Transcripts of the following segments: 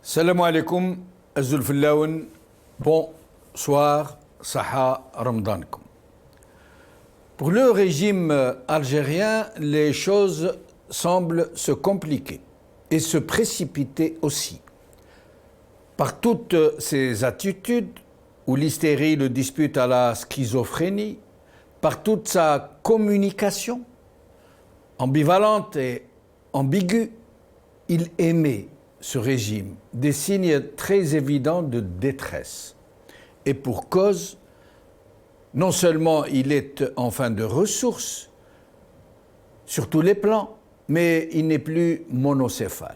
Salam alaikum, Azulfillaoun, bonsoir, Saha Ramadankum. Pour le régime algérien, les choses semblent se compliquer et se précipiter aussi. Par toutes ces attitudes, où l'hystérie le dispute à la schizophrénie, par toute sa communication, ambivalente et ambiguë, il émet, ce régime, des signes très évidents de détresse. Et pour cause, non seulement il est en fin de ressources, sur tous les plans, mais il n'est plus monocéphale.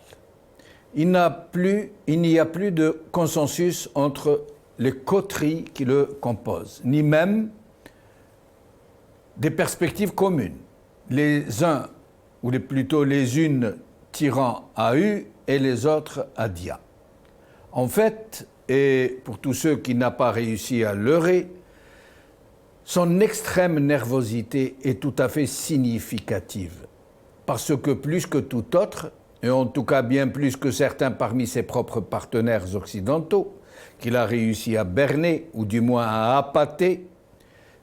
Il n'y a plus de consensus entre les coteries qui le composent, ni même des perspectives communes. Les uns, ou plutôt les unes, tirant à U et les autres à Dia. En fait, et pour tous ceux qui n'ont pas réussi à leurrer, son extrême nervosité est tout à fait significative, parce que plus que tout autre, et en tout cas bien plus que certains parmi ses propres partenaires occidentaux, qu'il a réussi à berner, ou du moins à appâter,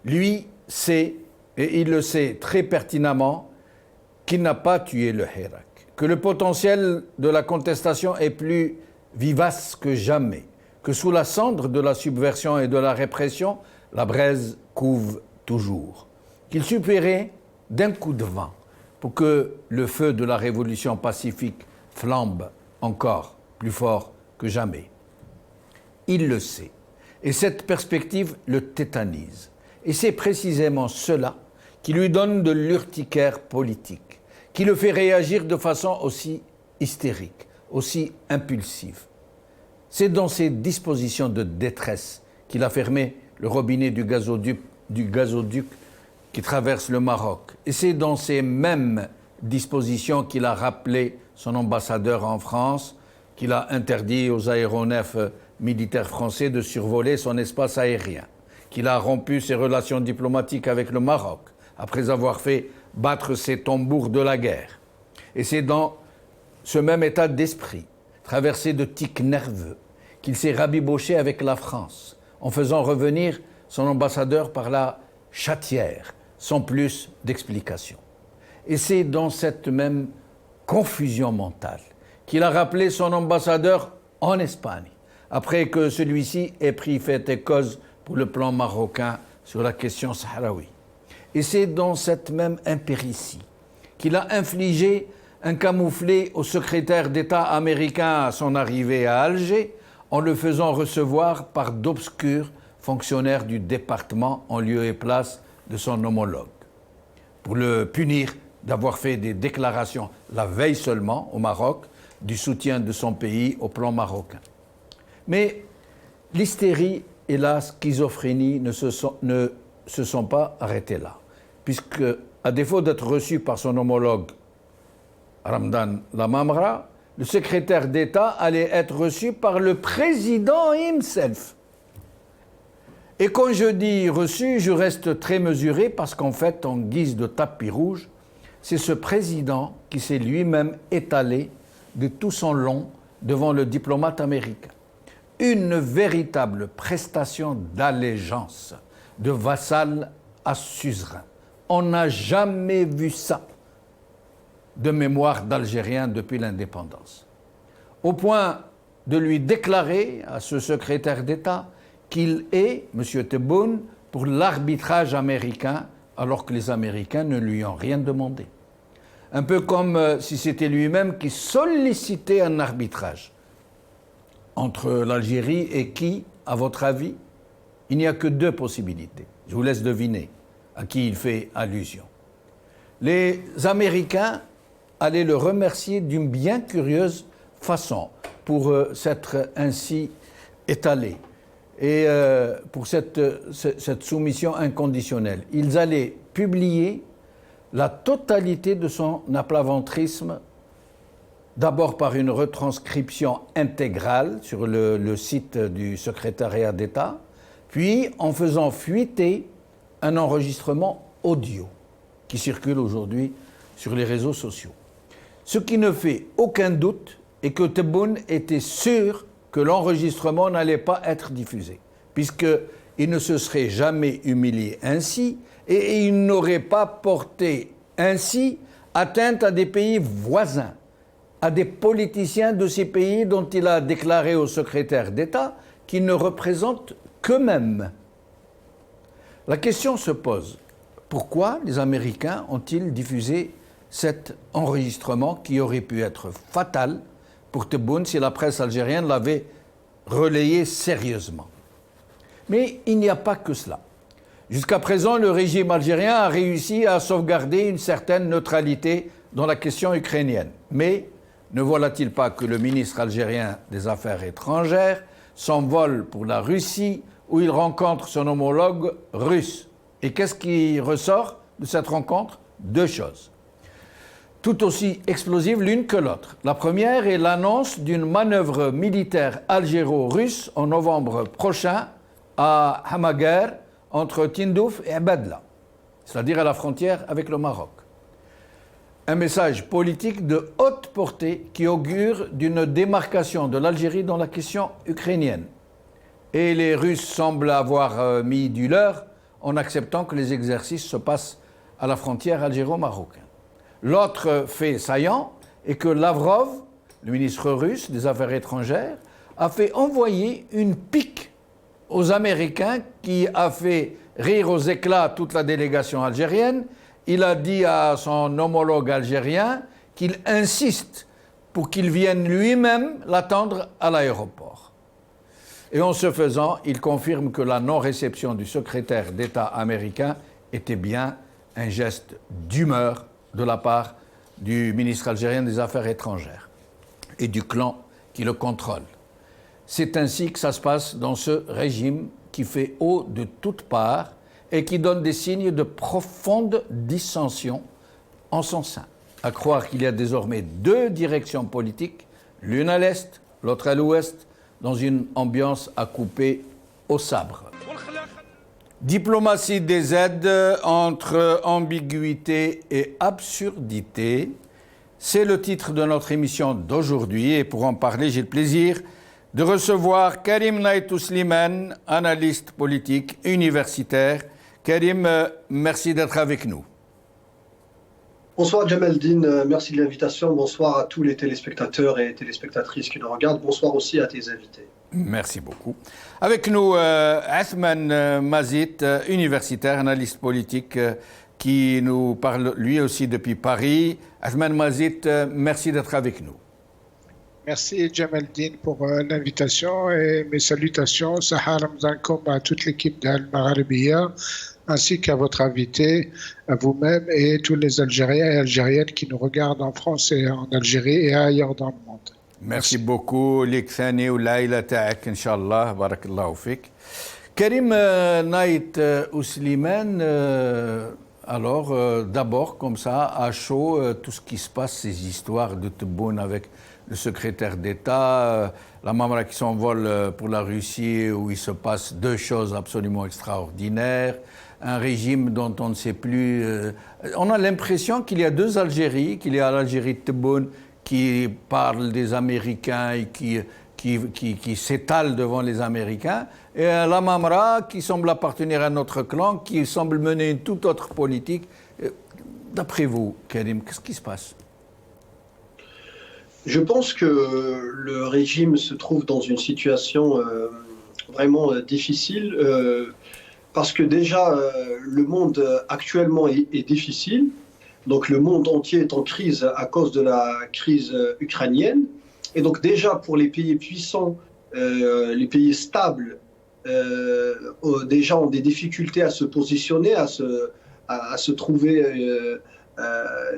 lui sait, et il le sait très pertinemment, qu'il n'a pas tué le Hirak, que le potentiel de la contestation est plus vivace que jamais, que sous la cendre de la subversion et de la répression, la braise couve toujours, qu'il suffirait d'un coup de vent pour que le feu de la révolution pacifique flambe encore plus fort que jamais. Il le sait, et cette perspective le tétanise. Et c'est précisément cela qui lui donne de l'urticaire politique, qui le fait réagir de façon aussi hystérique, aussi impulsive. C'est dans ces dispositions de détresse qu'il a fermé le robinet du gazoduc qui traverse le Maroc. Et c'est dans ces mêmes dispositions qu'il a rappelé son ambassadeur en France, qu'il a interdit aux aéronefs militaires français de survoler son espace aérien, qu'il a rompu ses relations diplomatiques avec le Maroc, après avoir fait battre ses tambours de la guerre. Et c'est dans ce même état d'esprit, traversé de tics nerveux, qu'il s'est rabiboché avec la France, en faisant revenir son ambassadeur par la chatière, sans plus d'explication. Et c'est dans cette même confusion mentale qu'il a rappelé son ambassadeur en Espagne, après que celui-ci ait pris fait et cause pour le plan marocain sur la question sahraoui. Et c'est dans cette même impéritie qu'il a infligé un camouflet au secrétaire d'État américain à son arrivée à Alger, en le faisant recevoir par d'obscurs fonctionnaires du département en lieu et place de son homologue, pour le punir d'avoir fait des déclarations la veille seulement au Maroc du soutien de son pays au plan marocain. Mais l'hystérie et la schizophrénie ne se sont pas arrêtées là, puisque, à défaut d'être reçu par son homologue Ramdan Lamamra, le secrétaire d'État allait être reçu par le président himself. Et quand je dis reçu, je reste très mesuré parce qu'en fait, en guise de tapis rouge, c'est ce président qui s'est lui-même étalé de tout son long devant le diplomate américain. Une véritable prestation d'allégeance, de vassal à suzerain. On n'a jamais vu ça de mémoire d'Algériens depuis l'indépendance. Au point de lui déclarer à ce secrétaire d'État qu'il est, M. Tebboune, pour l'arbitrage américain, alors que les Américains ne lui ont rien demandé. Un peu comme si c'était lui-même qui sollicitait un arbitrage entre l'Algérie et qui, à votre avis? Il n'y a que deux possibilités. Je vous laisse deviner à qui il fait allusion. Les Américains allaient le remercier d'une bien curieuse façon pour s'être ainsi étalé et pour cette soumission inconditionnelle. Ils allaient publier la totalité de son aplaventrisme, d'abord par une retranscription intégrale sur le site du secrétariat d'État, puis en faisant fuiter un enregistrement audio qui circule aujourd'hui sur les réseaux sociaux. Ce qui ne fait aucun doute et que Tebboune était sûr que l'enregistrement n'allait pas être diffusé, puisqu'il ne se serait jamais humilié ainsi et il n'aurait pas porté ainsi atteinte à des pays voisins, à des politiciens de ces pays dont il a déclaré au secrétaire d'État qu'ils ne représentent qu'eux-mêmes. La question se pose, pourquoi les Américains ont-ils diffusé cet enregistrement qui aurait pu être fatal pour Tebboune si la presse algérienne l'avait relayé sérieusement? Mais il n'y a pas que cela. Jusqu'à présent, le régime algérien a réussi à sauvegarder une certaine neutralité dans la question ukrainienne. Mais ne voilà-t-il pas que le ministre algérien des Affaires étrangères s'envole pour la Russie où il rencontre son homologue russe? Et qu'est-ce qui ressort de cette rencontre? Deux choses, tout aussi explosives l'une que l'autre. La première est l'annonce d'une manœuvre militaire algéro-russe en novembre prochain à Hamaguer, entre Tindouf et Abadla, c'est-à-dire à la frontière avec le Maroc. Un message politique de haute portée qui augure d'une démarcation de l'Algérie dans la question ukrainienne. Et les Russes semblent avoir mis du leur en acceptant que les exercices se passent à la frontière algéro-marocaine. L'autre fait saillant est que Lavrov, le ministre russe des Affaires étrangères, a fait envoyer une pique aux Américains qui a fait rire aux éclats toute la délégation algérienne. Il a dit à son homologue algérien qu'il insiste pour qu'il vienne lui-même l'attendre à l'aéroport. Et en ce faisant, il confirme que la non-réception du secrétaire d'État américain était bien un geste d'humeur de la part du ministre algérien des Affaires étrangères et du clan qui le contrôle. C'est ainsi que ça se passe dans ce régime qui fait eau de toutes parts et qui donne des signes de profonde dissension en son sein. À croire qu'il y a désormais deux directions politiques, l'une à l'est, l'autre à l'ouest, dans une ambiance à couper au sabre. Diplomatie des aides entre ambiguïté et absurdité, c'est le titre de notre émission d'aujourd'hui et pour en parler, j'ai le plaisir de recevoir Karim Naït Ouslimane, analyste politique universitaire. Karim, merci d'être avec nous. Bonsoir Jamaldine, merci de l'invitation. Bonsoir à tous les téléspectateurs et téléspectatrices qui nous regardent. Bonsoir aussi à tes invités. Merci beaucoup. Avec nous, Athmane Mazit, universitaire, analyste politique, qui nous parle lui aussi depuis Paris. Athmane Mazit, merci d'être avec nous. Merci Jamaldine pour l'invitation et mes salutations. Sahar Ramzankom à toute l'équipe d'Al Magharibiya, ainsi qu'à votre invité, à vous-même et tous les Algériens et Algériennes qui nous regardent en France et en Algérie et ailleurs dans le monde. Merci beaucoup. ليك ثاني والعائلة تاعك إن شاء الله بارك الله فيك. Karim Naït Ouslimane, alors d'abord comme ça à chaud tout ce qui se passe, ces histoires de Tebboune avec le secrétaire d'État, la Mamra qui s'envole pour la Russie où il se passe deux choses absolument extraordinaires, un régime dont on ne sait plus. On a l'impression qu'il y a deux Algéries, qu'il y a l'Algérie de Tebboune qui parle des Américains et qui s'étale devant les Américains, et la Mamra qui semble appartenir à notre clan, qui semble mener une toute autre politique. D'après vous, Karim, qu'est-ce qui se passe ? Je pense que le régime se trouve dans une situation vraiment difficile parce que déjà le monde actuellement est difficile. Donc le monde entier est en crise à cause de la crise ukrainienne. Et donc déjà pour les pays puissants, les pays stables, déjà ont des difficultés à se positionner, à se trouver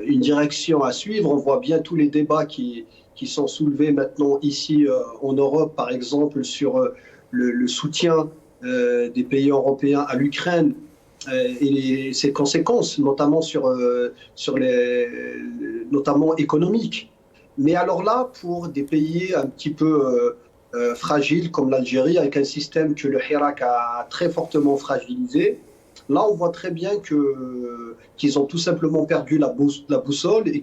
une direction à suivre. On voit bien tous les débats qui sont soulevés maintenant ici en Europe, par exemple, sur le soutien des pays européens à l'Ukraine et ses conséquences, notamment notamment économiques. Mais alors là, pour des pays un petit peu fragiles comme l'Algérie, avec un système que le Hirak a très fortement fragilisé, là, on voit très bien qu'ils ont tout simplement perdu la boussole et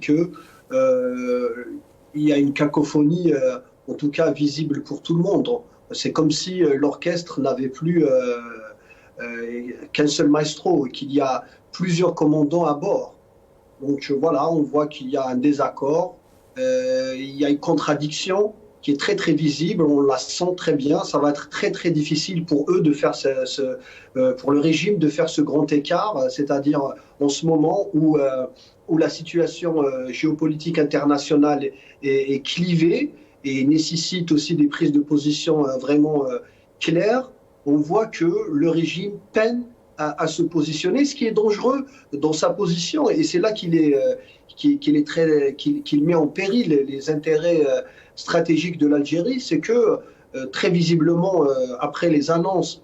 il y a une cacophonie, en tout cas visible pour tout le monde. C'est comme si l'orchestre n'avait plus qu'un seul maestro et qu'il y a plusieurs commandants à bord. Donc voilà, on voit qu'il y a un désaccord, il y a une contradiction qui est très très visible, on la sent très bien. Ça va être très très difficile pour eux de faire pour le régime de faire ce grand écart, c'est-à-dire en ce moment où la situation géopolitique internationale est clivée et nécessite aussi des prises de position vraiment claires. On voit que le régime peine à se positionner, ce qui est dangereux dans sa position, et c'est là qu'il met en péril les intérêts stratégiques de l'Algérie. C'est que très visiblement, après les annonces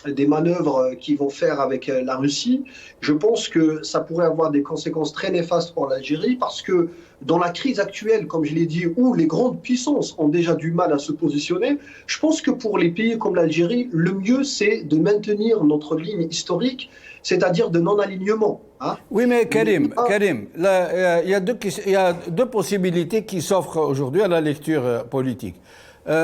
des manœuvres qu'ils vont faire avec la Russie, je pense que ça pourrait avoir des conséquences très néfastes pour l'Algérie, parce que dans la crise actuelle, comme je l'ai dit, où les grandes puissances ont déjà du mal à se positionner, je pense que pour les pays comme l'Algérie, le mieux c'est de maintenir notre ligne historique, c'est-à-dire de non-alignement. Hein. Oui, mais Karim, là, il y a deux possibilités qui s'offrent aujourd'hui à la lecture politique.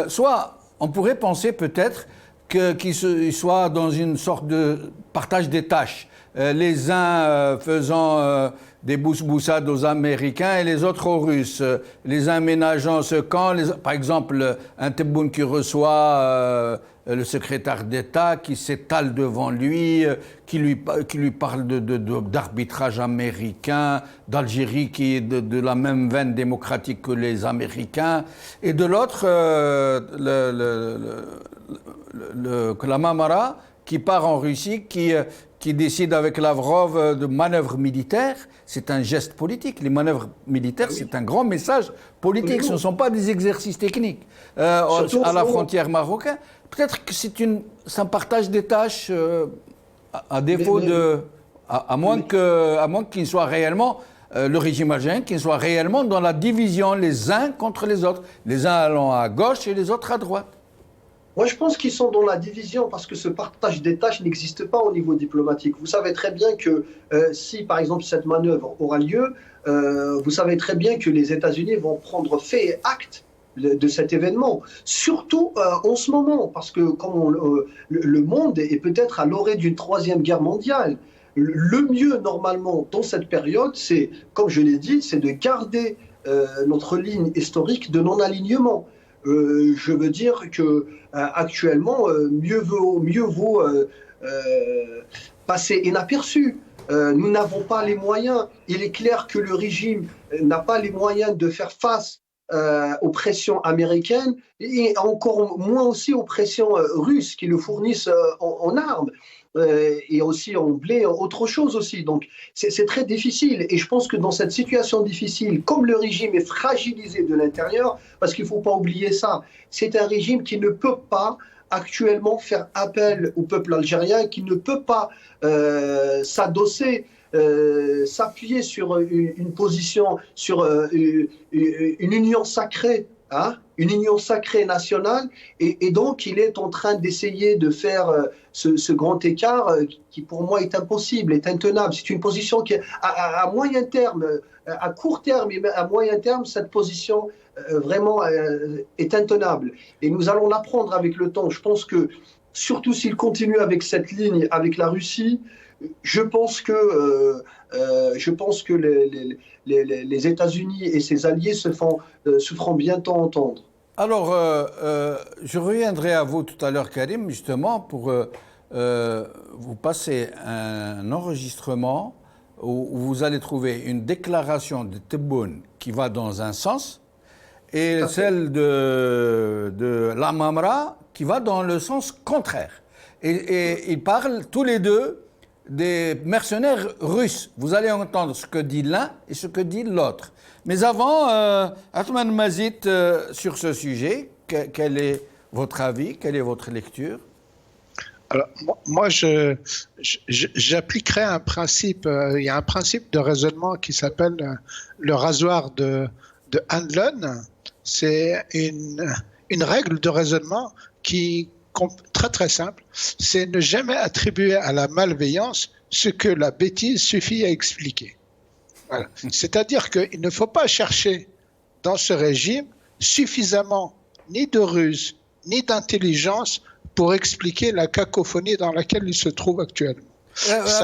Soit on pourrait penser peut-être qu'ils soient dans une sorte de partage des tâches, les uns faisant des bousboussades aux Américains et les autres aux Russes, les uns ménageant ce camp, par exemple un Tebboune qui reçoit le secrétaire d'État, qui s'étale devant lui, qui lui parle d'arbitrage américain, d'Algérie qui est de la même veine démocratique que les Américains, et de l'autre la Mamara qui part en Russie, qui décide avec Lavrov de manœuvres militaires. C'est un geste politique. Les manœuvres militaires, c'est un grand message politique. Ce ne sont pas des exercices techniques. À la frontière marocaine, peut-être que c'est un partage des tâches à défaut à moins qu'il soit réellement le régime algérien, qu'il soit réellement dans la division les uns contre les autres, les uns allant à gauche et les autres à droite. Moi, je pense qu'ils sont dans la division parce que ce partage des tâches n'existe pas au niveau diplomatique. Vous savez très bien que si, par exemple, cette manœuvre aura lieu, vous savez très bien que les États-Unis vont prendre fait et acte de cet événement, surtout en ce moment, parce que comme le monde est peut-être à l'orée d'une troisième guerre mondiale. Le mieux, normalement, dans cette période, c'est, comme je l'ai dit, c'est de garder notre ligne historique de non-alignement. Je veux dire que actuellement, mieux vaut passer inaperçu. Nous n'avons pas les moyens. Il est clair que le régime n'a pas les moyens de faire face aux pressions américaines et encore moins aussi aux pressions russes qui le fournissent en armes. Et aussi en blé, autre chose aussi. Donc c'est très difficile. Et je pense que dans cette situation difficile, comme le régime est fragilisé de l'intérieur, parce qu'il ne faut pas oublier ça, c'est un régime qui ne peut pas actuellement faire appel au peuple algérien, qui ne peut pas s'adosser, s'appuyer sur une position, sur une union sacrée. Hein, une union sacrée nationale, et donc il est en train d'essayer de faire ce grand écart qui pour moi est impossible, est intenable. C'est une position qui à moyen terme, à court terme et à moyen terme, cette position vraiment est intenable. Et nous allons l'apprendre avec le temps. Je pense que surtout s'il continue avec cette ligne avec la Russie, je pense que les États-Unis et ses alliés se feront bientôt entendre. Alors, je reviendrai à vous tout à l'heure, Karim, justement, pour vous passer un enregistrement où vous allez trouver une déclaration de Tebboune qui va dans un sens et celle de la Mamra qui va dans le sens contraire. Et ils parlent tous les deux des mercenaires russes. Vous allez entendre ce que dit l'un et ce que dit l'autre. Mais avant, Athman Mazid, sur ce sujet, quel est votre avis, quelle est votre lecture? Alors, moi, j'appliquerai un principe. Il y a un principe de raisonnement qui s'appelle le rasoir de Handlon. C'est une règle de raisonnement qui très très simple, c'est ne jamais attribuer à la malveillance ce que la bêtise suffit à expliquer. Voilà. C'est-à-dire qu'il ne faut pas chercher dans ce régime suffisamment ni de ruse, ni d'intelligence pour expliquer la cacophonie dans laquelle il se trouve actuellement.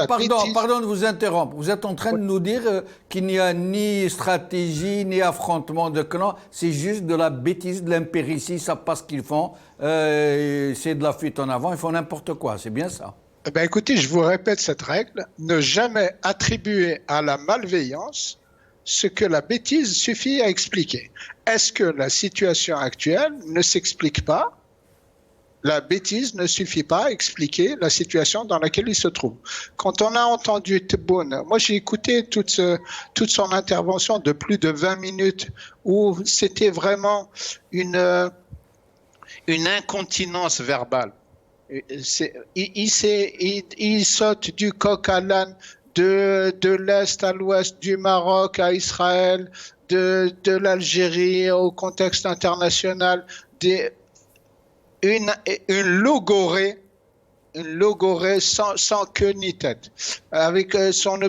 Pardon de vous interrompre. Vous êtes en train de nous dire qu'il n'y a ni stratégie, ni affrontement de clans. C'est juste de la bêtise, de l'impéritie. Ils ne savent pas ce qu'ils font. C'est de la fuite en avant. Ils font n'importe quoi. C'est bien ça. Eh bien, écoutez, je vous répète cette règle. Ne jamais attribuer à la malveillance ce que la bêtise suffit à expliquer. Est-ce que la situation actuelle ne s'explique pas? La bêtise ne suffit pas à expliquer la situation dans laquelle il se trouve. Quand on a entendu Tebboune, moi j'ai écouté toute son intervention de plus de 20 minutes où c'était vraiment une incontinence verbale. Il saute du coq à l'âne, de l'Est à l'Ouest, du Maroc à Israël, de l'Algérie au contexte international, une logorée sans queue ni tête, avec son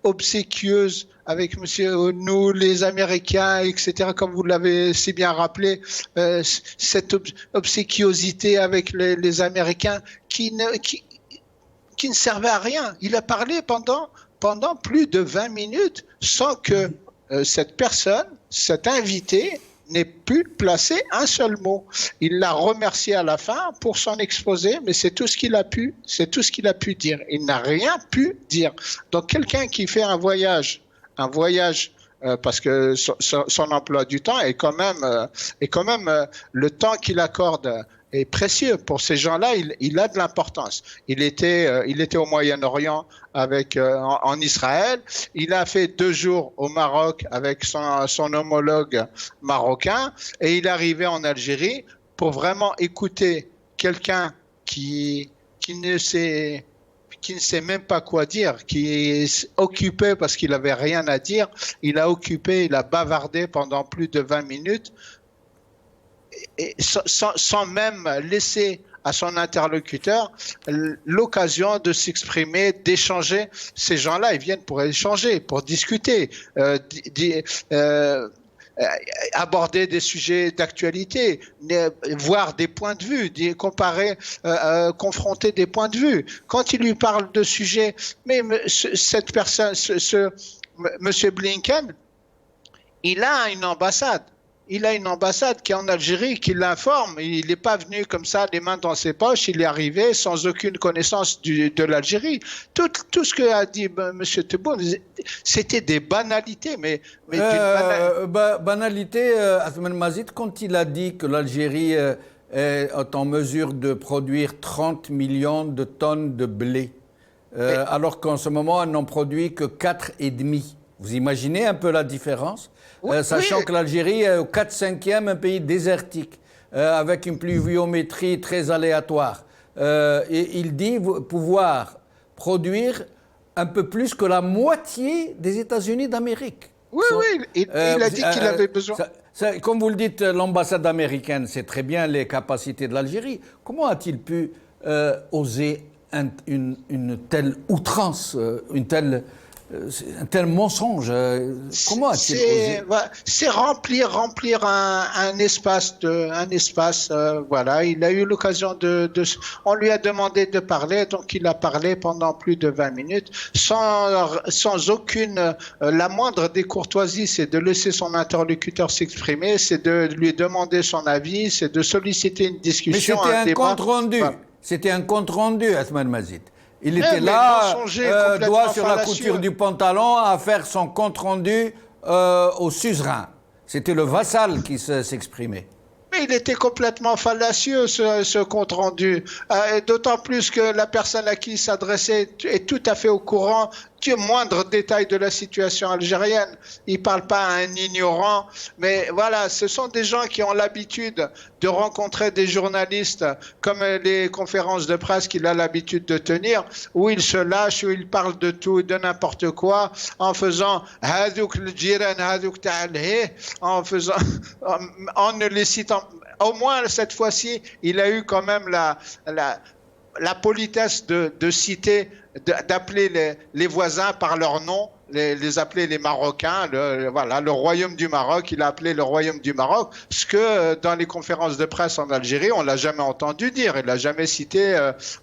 obséquieuse, avec nous les Américains, etc., comme vous l'avez si bien rappelé, cette obséquiosité avec les Américains qui ne servait à rien. Il a parlé pendant plus de 20 minutes sans que cette personne, cet invité, n'ait pu placer un seul mot. Il l'a remercié à la fin pour son exposé, mais c'est tout ce qu'il a pu dire. Il n'a rien pu dire. Donc quelqu'un qui fait un voyage, parce que son emploi du temps est quand même le temps qu'il accorde est précieux. Pour ces gens-là, il a de l'importance. Il était au Moyen-Orient en Israël. Il a fait 2 jours au Maroc avec son homologue marocain et il est arrivé en Algérie pour vraiment écouter quelqu'un qui ne sait même pas quoi dire, qui est occupé parce qu'il n'avait rien à dire. Il a bavardé pendant plus de 20 minutes. Et sans même laisser à son interlocuteur l'occasion de s'exprimer, d'échanger. Ces gens-là, ils viennent pour échanger, pour discuter, aborder des sujets d'actualité, voir des points de vue, comparer, confronter des points de vue. Quand il lui parle de sujets, mais cette personne, Monsieur Blinken, il a une ambassade. Il a une ambassade qui est en Algérie, qui l'informe. Il n'est pas venu comme ça, les mains dans ses poches. Il est arrivé sans aucune connaissance de l'Algérie. Tout ce que a dit M. Tebboune, c'était des banalités. Mais banalité, Ahmed Mazid, quand il a dit que l'Algérie est en mesure de produire 30 millions de tonnes de blé, alors qu'en ce moment, elle n'en produit que 4,5. Vous imaginez un peu la différence? Sachant que l'Algérie est au 4/5e, un pays désertique, avec une pluviométrie très aléatoire. Et il dit pouvoir produire un peu plus que la moitié des États-Unis d'Amérique. Oui, il a dit qu'il avait besoin. Comme vous le dites, l'ambassade américaine sait très bien les capacités de l'Algérie. Comment a-t-il pu oser une telle outrance, un tel mensonge? Comment a-t-il osé? C'est remplir un espace, voilà. Il a eu l'occasion on lui a demandé de parler, donc il a parlé pendant plus de 20 minutes, sans aucune, la moindre des courtoisies, c'est de laisser son interlocuteur s'exprimer, c'est de lui demander son avis, c'est de solliciter une discussion. Mais c'était un compte rendu. C'était un compte rendu, Ahmed Mazid. Il était là, doigt sur la couture du pantalon, à faire son compte-rendu au suzerain. C'était le vassal qui s'exprimait. Mais il était complètement fallacieux, ce compte-rendu. D'autant plus que la personne à qui il s'adressait est tout à fait au courant du moindre détail de la situation algérienne. Il ne parle pas à un ignorant. Mais voilà, ce sont des gens qui ont l'habitude de rencontrer des journalistes, comme les conférences de presse qu'il a l'habitude de tenir, où il se lâche, où il parle de tout et de n'importe quoi, en faisant en ne les citant. Au moins, cette fois-ci, il a eu quand même la politesse de citer, d'appeler les voisins par leur nom, les appeler les Marocains, voilà, le royaume du Maroc, il a appelé le royaume du Maroc, ce que dans les conférences de presse en Algérie, on l'a jamais entendu dire, il l'a jamais cité,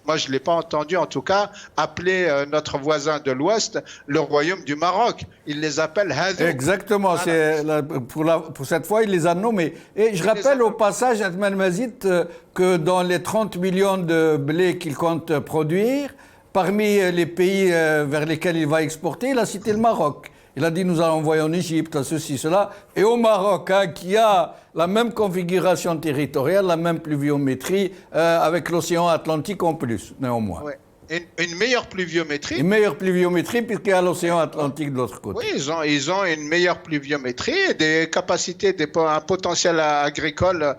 moi je l'ai pas entendu en tout cas, appeler notre voisin de l'Ouest le royaume du Maroc. Il les appelle Hadou. Exactement, voilà. Pour cette fois, il les a nommés. Et je rappelle au passage, Atman Mazid, que dans les 30 millions de blé qu'il compte produire, parmi les pays vers lesquels il va exporter, il a cité le Maroc. Il a dit nous allons envoyer en Égypte, ceci, cela. Et au Maroc, qui a la même configuration territoriale, la même pluviométrie, avec l'océan Atlantique en plus, néanmoins. Ouais. Une meilleure pluviométrie. Une meilleure pluviométrie puisqu'il y a l'océan Atlantique de l'autre côté. Oui, ils ont une meilleure pluviométrie, des capacités, un potentiel agricole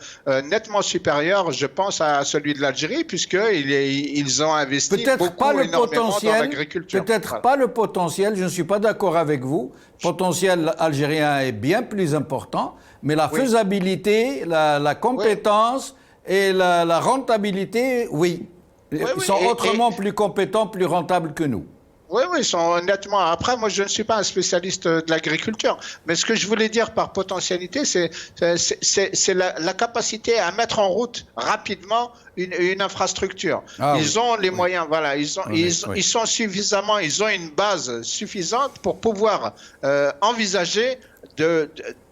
nettement supérieur, je pense, à celui de l'Algérie, puisqu'ils ont investi énormément dans l'agriculture. Peut-être pas le potentiel, je ne suis pas d'accord avec vous. Le potentiel algérien est bien plus important, mais la faisabilité, la compétence et la rentabilité, oui. Ils sont autrement plus compétents, plus rentables que nous. Oui, ils sont honnêtement. Après, moi, je ne suis pas un spécialiste de l'agriculture, mais ce que je voulais dire par potentialité, c'est la capacité à mettre en route rapidement une infrastructure. Ils ont les moyens, voilà. Ils sont suffisamment, ils ont une base suffisante pour pouvoir envisager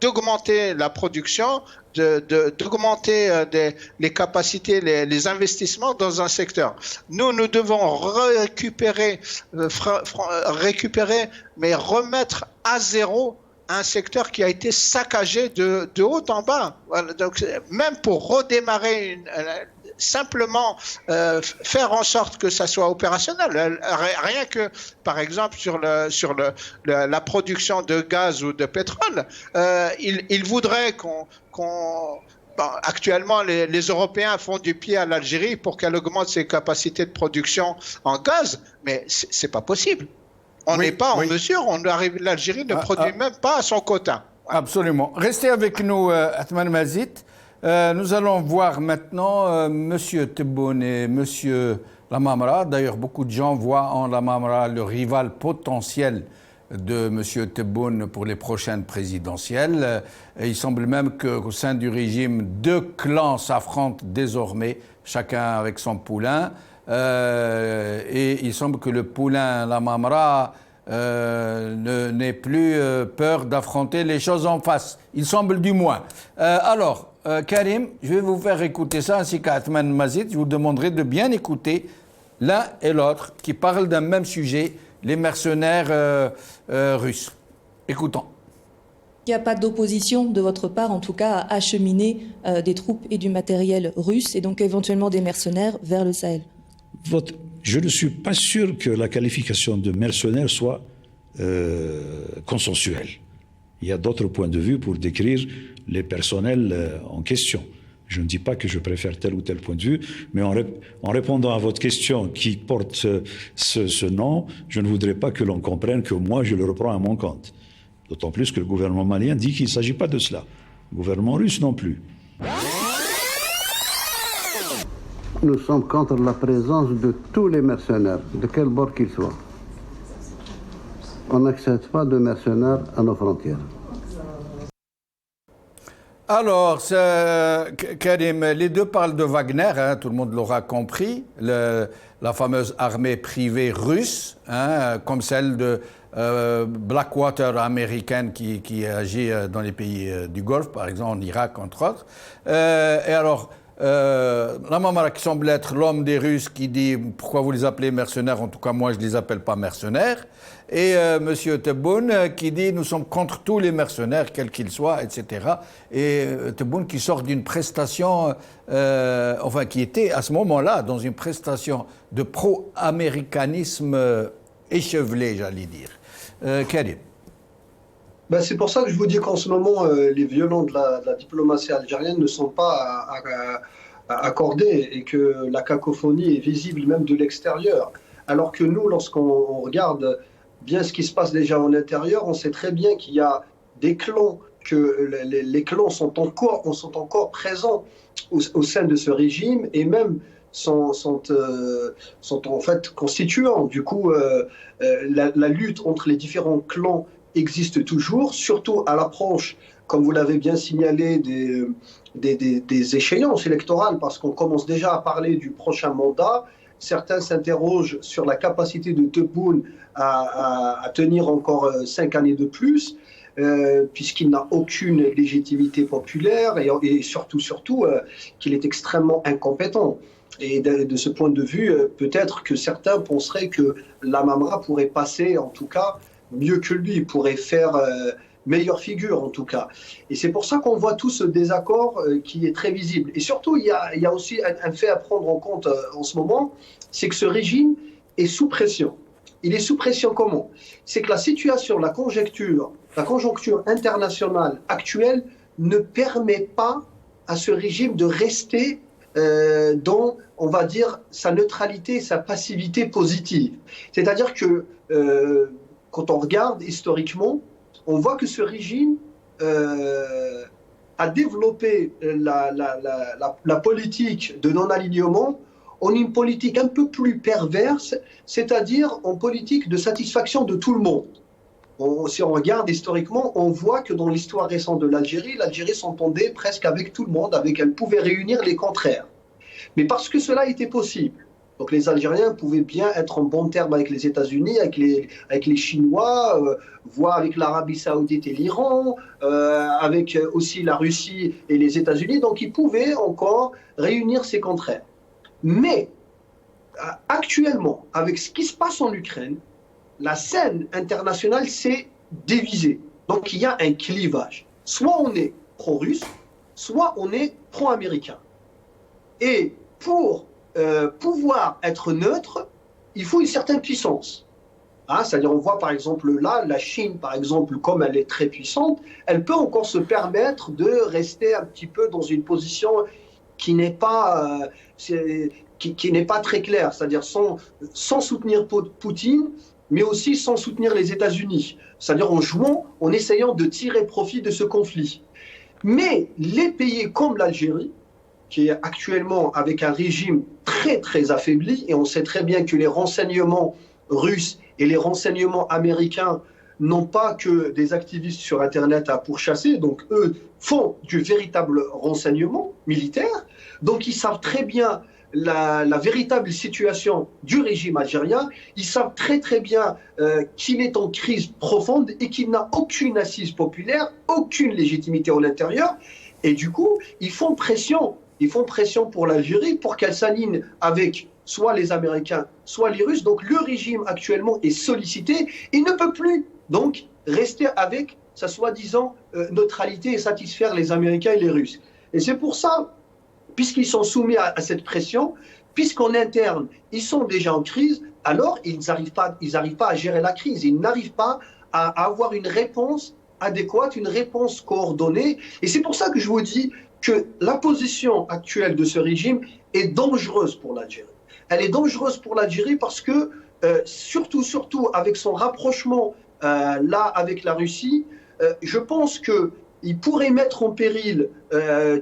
d'augmenter la production, d'augmenter les capacités, les investissements dans un secteur. Nous devons récupérer, mais remettre à zéro un secteur qui a été saccagé de haut en bas. Voilà, donc, même pour redémarrer simplement faire en sorte que ça soit opérationnel. Rien que, par exemple, sur la production de gaz ou de pétrole, il voudrait actuellement, les Européens font du pied à l'Algérie pour qu'elle augmente ses capacités de production en gaz, mais c'est pas possible. On n'est pas en mesure. L'Algérie ne produit même pas à son quota. Absolument. Restez avec nous, Atman Mazid. Nous allons voir maintenant Monsieur Tebboune et Monsieur Lamamra. D'ailleurs, beaucoup de gens voient en Lamamra le rival potentiel de Monsieur Tebboune pour les prochaines présidentielles. Et il semble même qu'au sein du régime, deux clans s'affrontent désormais, chacun avec son poulain. Et il semble que le poulain Lamamra n'ait plus peur d'affronter les choses en face. Il semble du moins. Alors, Karim, je vais vous faire écouter ça, ainsi qu'Atman Mazid. Je vous demanderai de bien écouter l'un et l'autre qui parlent d'un même sujet, les mercenaires russes. Écoutons. Il n'y a pas d'opposition de votre part, en tout cas, à acheminer des troupes et du matériel russe et donc éventuellement des mercenaires vers le Sahel. Je ne suis pas sûr que la qualification de mercenaire soit consensuelle. Il y a d'autres points de vue pour décrire les personnels en question. Je ne dis pas que je préfère tel ou tel point de vue, mais en répondant à votre question qui porte ce nom, je ne voudrais pas que l'on comprenne que moi je le reprends à mon compte. D'autant plus que le gouvernement malien dit qu'il ne s'agit pas de cela. Le gouvernement russe non plus. Nous sommes contre la présence de tous les mercenaires, de quel bord qu'ils soient. On n'accepte pas de mercenaires à nos frontières. Alors, Karim, les deux parlent de Wagner, hein, tout le monde l'aura compris, la fameuse armée privée russe, hein, comme celle de Blackwater américaine qui agit dans les pays du Golfe, par exemple en Irak, entre autres. Et alors, Lamamra, qui semble être l'homme des Russes, qui dit « Pourquoi vous les appelez mercenaires ?» En tout cas, moi, je ne les appelle pas mercenaires. Et M. Tebboune, qui dit « Nous sommes contre tous les mercenaires, quels qu'ils soient, etc. » Et Tebboune, qui sort d'une prestation, enfin, qui était à ce moment-là dans une prestation de pro-américanisme échevelé, j'allais dire. Karim. C'est pour ça que je vous dis qu'en ce moment, les violons de la diplomatie algérienne ne sont pas accordés et que la cacophonie est visible même de l'extérieur. Alors que nous, lorsqu'on regarde bien ce qui se passe déjà en intérieur, on sait très bien qu'il y a des clans, que les clans sont encore présents au sein de ce régime et même sont en fait constituants. Du coup, la lutte entre les différents clans existe toujours, surtout à l'approche, comme vous l'avez bien signalé, des échéances électorales, parce qu'on commence déjà à parler du prochain mandat. Certains s'interrogent sur la capacité de Tebboune à tenir encore 5 années de plus, puisqu'il n'a aucune légitimité populaire et surtout qu'il est extrêmement incompétent. Et de ce point de vue, peut-être que certains penseraient que l'Amamra pourrait passer, en tout cas, mieux que lui, pourrait faire meilleure figure, en tout cas. Et c'est pour ça qu'on voit tout ce désaccord qui est très visible. Et surtout, il y a aussi un fait à prendre en compte en ce moment, c'est que ce régime est sous pression. Il est sous pression comment? C'est que la situation, la conjoncture internationale actuelle ne permet pas à ce régime de rester dans, on va dire, sa neutralité, sa passivité positive. C'est-à-dire que quand on regarde historiquement, on voit que ce régime a développé la politique de non-alignement en une politique un peu plus perverse, c'est-à-dire en politique de satisfaction de tout le monde. Si on regarde historiquement, on voit que dans l'histoire récente de l'Algérie s'entendait presque avec tout le monde, elle pouvait réunir les contraires. Mais parce que cela était possible, donc les Algériens pouvaient bien être en bon terme avec les États-Unis, avec les Chinois, voire avec l'Arabie Saoudite et l'Iran, avec aussi la Russie et les États-Unis, donc ils pouvaient encore réunir ces contraires. Mais actuellement, avec ce qui se passe en Ukraine, la scène internationale s'est divisée. Donc il y a un clivage. Soit on est pro-russe, soit on est pro-américain. Et pour pouvoir être neutre, il faut une certaine puissance. C'est-à-dire, on voit par exemple là, la Chine, par exemple, comme elle est très puissante, elle peut encore se permettre de rester un petit peu dans une position qui n'est pas, qui n'est pas très claire, c'est-à-dire sans soutenir Poutine, mais aussi sans soutenir les États-Unis, c'est-à-dire en essayant de tirer profit de ce conflit. Mais les pays comme l'Algérie, qui est actuellement avec un régime très très affaibli, et on sait très bien que les renseignements russes et les renseignements américains n'ont pas que des activistes sur Internet à pourchasser, donc eux font du véritable renseignement militaire, donc ils savent très bien la véritable situation du régime algérien, ils savent très très bien qu'il est en crise profonde et qu'il n'a aucune assise populaire, aucune légitimité à l'intérieur, et du coup ils font pression pour l'Algérie pour qu'elle s'aligne avec soit les Américains, soit les Russes. Donc le régime actuellement est sollicité, il ne peut plus donc rester avec sa soi-disant neutralité et satisfaire les Américains et les Russes. Et c'est pour ça, puisqu'ils sont soumis à cette pression, puisqu'en interne, ils sont déjà en crise, alors ils n'arrivent pas à gérer la crise, ils n'arrivent pas à avoir une réponse adéquate, une réponse coordonnée. Et c'est pour ça que je vous dis que la position actuelle de ce régime est dangereuse pour l'Algérie. Elle est dangereuse pour l'Algérie parce que, surtout avec son rapprochement là avec la Russie, je pense qu'il pourrait mettre en péril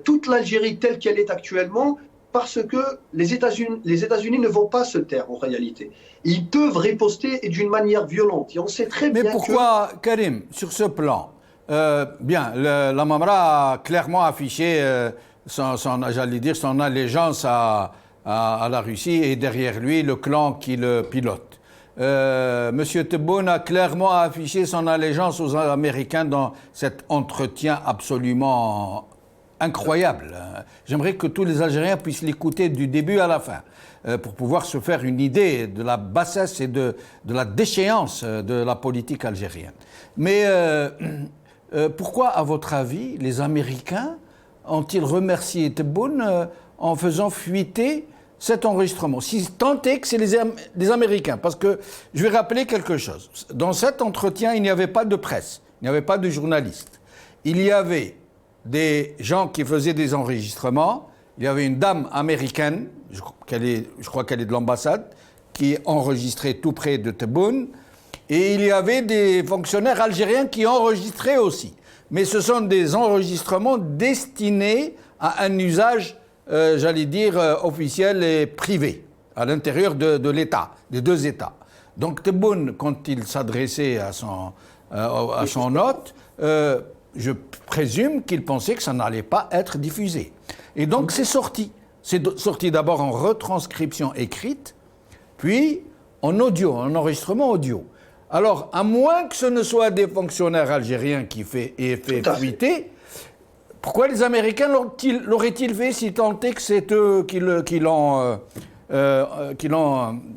toute l'Algérie telle qu'elle est actuellement, parce que les États-Unis ne vont pas se taire en réalité. Ils peuvent riposter et d'une manière violente. Et on sait très bien. Mais pourquoi, Karim, sur ce plan, la Mamra a clairement affiché son allégeance à la Russie et derrière lui le clan qui le pilote. Monsieur Tebboune a clairement affiché son allégeance aux Américains dans cet entretien absolument incroyable. J'aimerais que tous les Algériens puissent l'écouter du début à la fin pour pouvoir se faire une idée de la bassesse et de la déchéance de la politique algérienne. Mais pourquoi, à votre avis, les Américains ont-ils remercié Tebboune en faisant fuiter cet enregistrement, si tant est que c'est les Américains? Parce que je vais rappeler quelque chose. Dans cet entretien, il n'y avait pas de presse, il n'y avait pas de journalistes. Il y avait des gens qui faisaient des enregistrements. Il y avait une dame américaine, je crois qu'elle est de l'ambassade, qui enregistrait tout près de Tebboune. Et il y avait des fonctionnaires algériens qui enregistraient aussi. Mais ce sont des enregistrements destinés à un usage j'allais dire, officielle et privée, à l'intérieur de l'État, des deux États. Donc Tebboune, quand il s'adressait à son hôte, je présume qu'il pensait que ça n'allait pas être diffusé. Et donc c'est sorti. C'est sorti d'abord en retranscription écrite, puis en audio, en enregistrement audio. Alors, à moins que ce ne soit des fonctionnaires algériens qui aient fait fuiter, pourquoi les Américains l'auraient-ils fait si tant est que c'est eux qui l'ont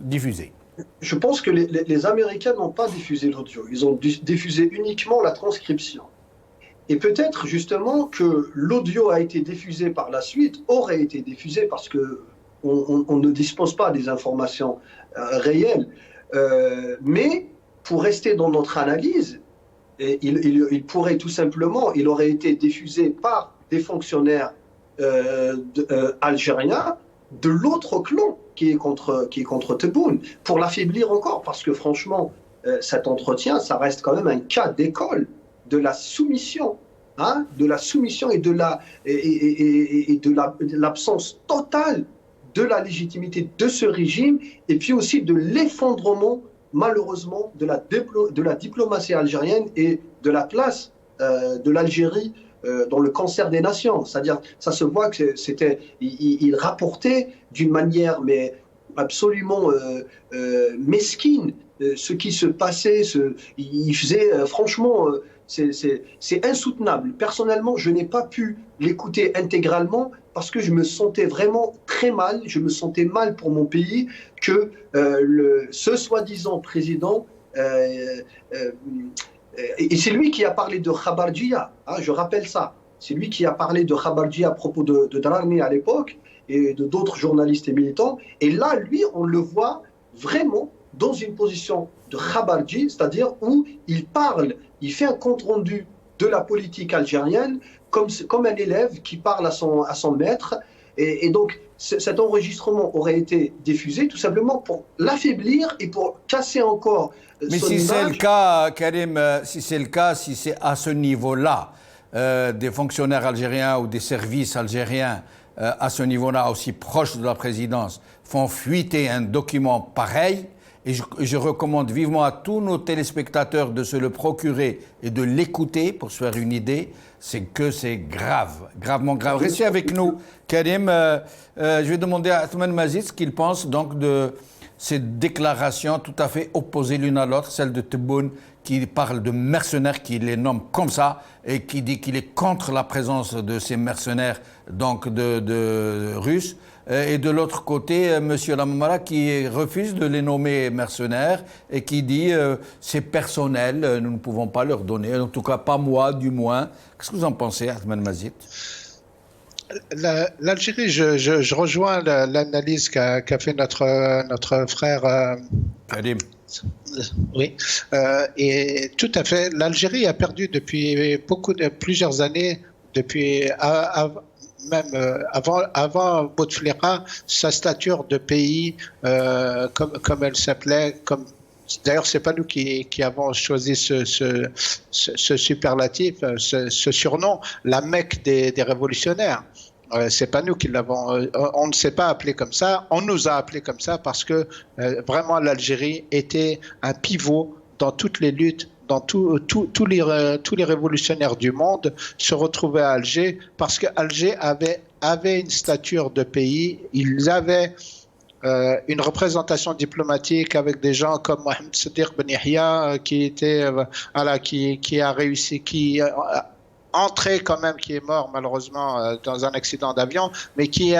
diffusé? Je pense que les Américains n'ont pas diffusé l'audio, ils ont diffusé uniquement la transcription. Et peut-être justement que l'audio a été diffusé par la suite, aurait été diffusé parce qu'on ne dispose pas des informations réelles. Mais pour rester dans notre analyse, il pourrait tout simplement, il aurait été diffusé par des fonctionnaires algériens de l'autre clan qui est contre Tebboune, pour l'affaiblir encore, parce que franchement, cet entretien, ça reste quand même un cas d'école de la soumission, hein, de la soumission et de l'absence totale de la légitimité de ce régime, et puis aussi de l'effondrement, malheureusement, de la diplomatie algérienne et de la place de l'Algérie dans le concert des nations. C'est-à-dire, ça se voit que il rapportait d'une manière mais absolument mesquine ce qui se passait. Il faisait, franchement, c'est insoutenable. Personnellement, je n'ai pas pu l'écouter intégralement parce que je me sentais vraiment très mal. Je me sentais mal pour mon pays que ce soi-disant président... et c'est lui qui a parlé de Khabardjia, hein, je rappelle ça. C'est lui qui a parlé de Khabardjia à propos de Dararni à l'époque et de d'autres journalistes et militants. Et là, lui, on le voit vraiment dans une position de Khabardji, c'est-à-dire où il parle, il fait un compte-rendu de la politique algérienne comme un élève qui parle à son maître. Et donc, cet enregistrement aurait été diffusé tout simplement pour l'affaiblir et pour casser encore mais son si image. c'est le cas, Karim, si c'est à ce niveau-là, des fonctionnaires algériens ou des services algériens à ce niveau-là, aussi proches de la présidence, font fuiter un document pareil, et je recommande vivement à tous nos téléspectateurs de se le procurer et de l'écouter pour se faire une idée, c'est que c'est grave, gravement grave. Restez avec nous, Karim. Je vais demander à Athman Mazid ce qu'il pense donc de ces déclarations tout à fait opposées l'une à l'autre, celle de Tebboune qui parle de mercenaires, qui les nomme comme ça, et qui dit qu'il est contre la présence de ces mercenaires donc de Russes. Et de l'autre côté, M. Lamamara qui refuse de les nommer mercenaires et qui dit c'est personnel, nous ne pouvons pas leur donner, en tout cas pas moi du moins. Qu'est-ce que vous en pensez, Athman Mazid? L'Algérie, je rejoins l'analyse qu'a fait notre frère Karim. Oui, et tout à fait. L'Algérie a perdu depuis plusieurs années, depuis même avant Bouteflika, sa stature de pays comme elle s'appelait. D'ailleurs, c'est pas nous qui avons choisi ce superlatif, ce surnom, la Mecque des révolutionnaires. C'est pas nous qui l'avons. On ne s'est pas appelé comme ça. On nous a appelé comme ça parce que vraiment l'Algérie était un pivot dans toutes les luttes, dans tous les révolutionnaires du monde se retrouvaient à Alger parce que Alger avait une stature de pays. Ils avaient une représentation diplomatique avec des gens comme Mohamed Sadiq Ben Yahya qui a réussi, qui entré quand même, qui est mort malheureusement dans un accident d'avion, mais qui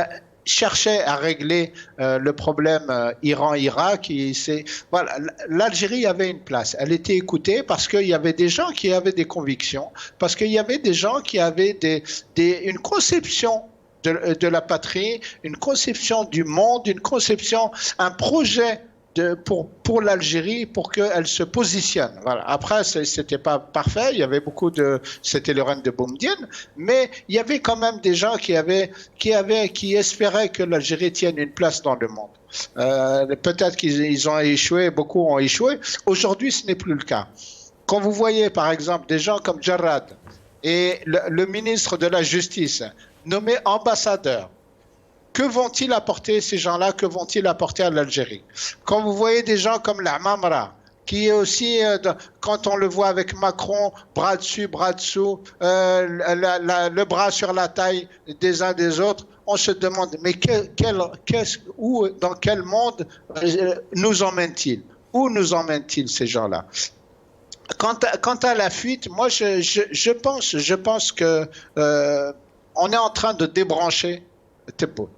cherchait à régler le problème Iran-Irak. Voilà, l'Algérie avait une place. Elle était écoutée parce qu'il y avait des gens qui avaient des convictions, parce qu'il y avait des gens qui avaient une conception de la patrie, une conception du monde, un projet pour l'Algérie, pour qu'elle se positionne. Voilà. Après, c'était pas parfait. Il y avait c'était le règne de Boumedienne, mais il y avait quand même des gens qui espéraient que l'Algérie tienne une place dans le monde. Peut-être qu'ils ont échoué, beaucoup ont échoué. Aujourd'hui, ce n'est plus le cas. Quand vous voyez, par exemple, des gens comme Jarrad et le ministre de la Justice nommé ambassadeur, que vont-ils apporter ces gens-là, que vont-ils apporter à l'Algérie? Quand vous voyez des gens comme l'Amamra, qui est aussi, quand on le voit avec Macron, bras dessus, bras dessous, le bras sur la taille des uns des autres, on se demande, mais où, dans quel monde nous emmène-t-il? Où nous emmène-t-il ces gens-là? Quant à la fuite, moi je pense que on est en train de débrancher Tebboune.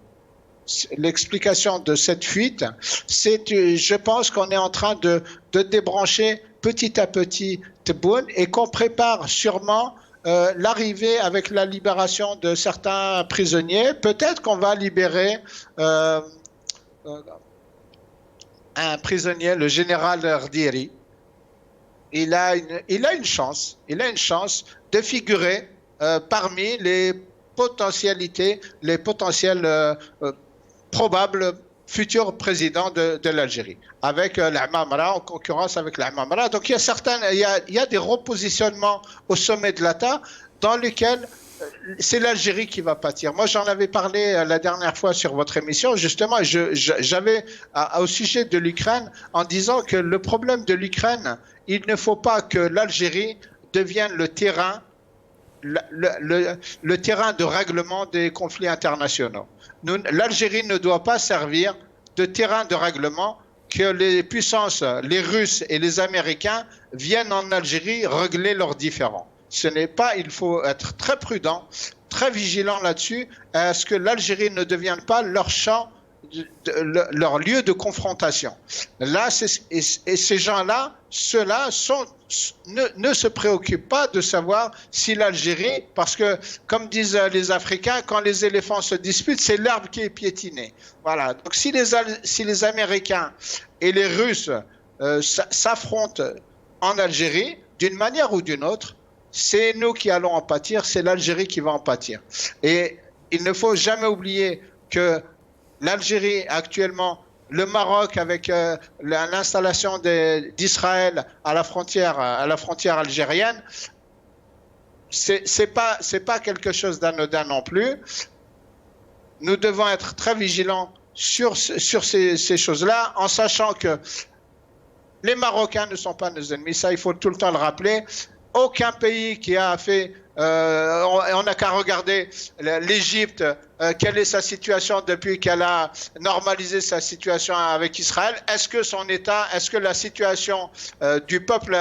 L'explication de cette fuite, je pense qu'on est en train de débrancher petit à petit Tebboune et qu'on prépare sûrement l'arrivée avec la libération de certains prisonniers. Peut-être qu'on va libérer un prisonnier, le général Rdiri. Il a une chance de figurer parmi les potentiels probable futur président de l'Algérie, avec l'Amamra, en concurrence avec l'Amamra. Donc il y a des repositionnements au sommet de l'État dans lesquels c'est l'Algérie qui va pâtir. Moi, j'en avais parlé la dernière fois sur votre émission. Justement, j'avais au sujet de l'Ukraine en disant que le problème de l'Ukraine, il ne faut pas que l'Algérie devienne le terrain de règlement des conflits internationaux. L'Algérie ne doit pas servir de terrain de règlement que les puissances, les Russes et les Américains viennent en Algérie régler leurs différends. Ce n'est pas, il faut être très prudent, très vigilant là-dessus, à ce que l'Algérie ne devienne pas leur champ, leur lieu de confrontation. Là, et ces gens-là, ceux-là ne se préoccupent pas de savoir si l'Algérie, parce que, comme disent les Africains, quand les éléphants se disputent, c'est l'herbe qui est piétinée. Voilà. Donc, si les Américains et les Russes s'affrontent en Algérie, d'une manière ou d'une autre, c'est nous qui allons en pâtir, c'est l'Algérie qui va en pâtir. Et il ne faut jamais oublier que l'Algérie actuellement, le Maroc avec l'installation d'Israël à la frontière algérienne, c'est pas quelque chose d'anodin non plus. Nous devons être très vigilants sur ces choses-là, en sachant que les Marocains ne sont pas nos ennemis. Ça, il faut tout le temps le rappeler. Aucun pays qui a fait, on n'a qu'à regarder l'Égypte, quelle est sa situation depuis qu'elle a normalisé sa situation avec Israël. Est-ce que la situation du peuple